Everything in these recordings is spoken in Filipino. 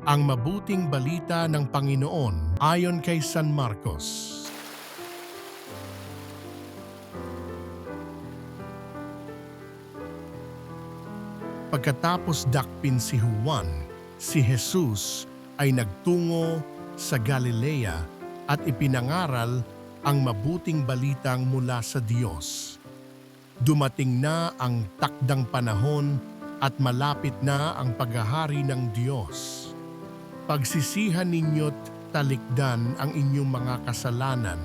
Ang mabuting balita ng Panginoon ayon kay San Marcos. Pagkatapos dakpin si Juan, si Jesus ay nagtungo sa Galilea at ipinangaral ang mabuting balitang mula sa Diyos. Dumating na ang takdang panahon at malapit na ang paghahari ng Diyos. Pagsisihan ninyo't talikdan ang inyong mga kasalanan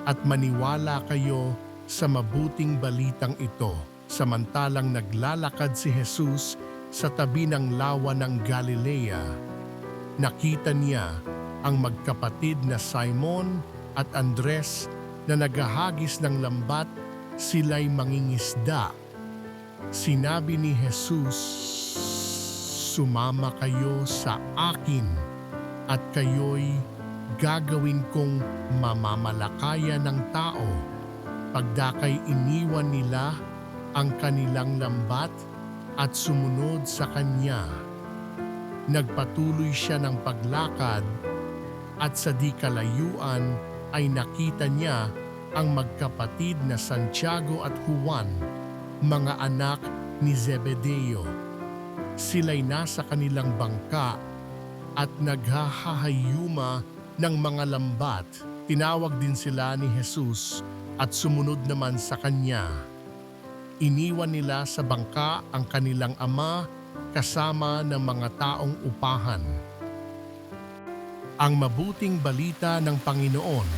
at maniwala kayo sa mabuting balitang ito. Samantalang naglalakad si Jesus sa tabi ng lawa ng Galilea, nakita niya ang magkapatid na Simon at Andres na naghahagis ng lambat, sila'y mangingisda. Sinabi ni Jesus, "Sumama kayo sa akin at kayo'y gagawin kong mamamalakaya ng tao." Pagdakay iniwan nila ang kanilang lambat at sumunod sa kanya. Nagpatuloy siya ng paglakad at sa di kalayuan ay nakita niya ang magkapatid na Santiago at Juan, mga anak ni Zebedeo. Sila'y nasa kanilang bangka at naghahayuma ng mga lambat. Tinawag din sila ni Jesus at sumunod naman sa kanya. Iniwan nila sa bangka ang kanilang ama kasama ng mga taong upahan. Ang mabuting balita ng Panginoon.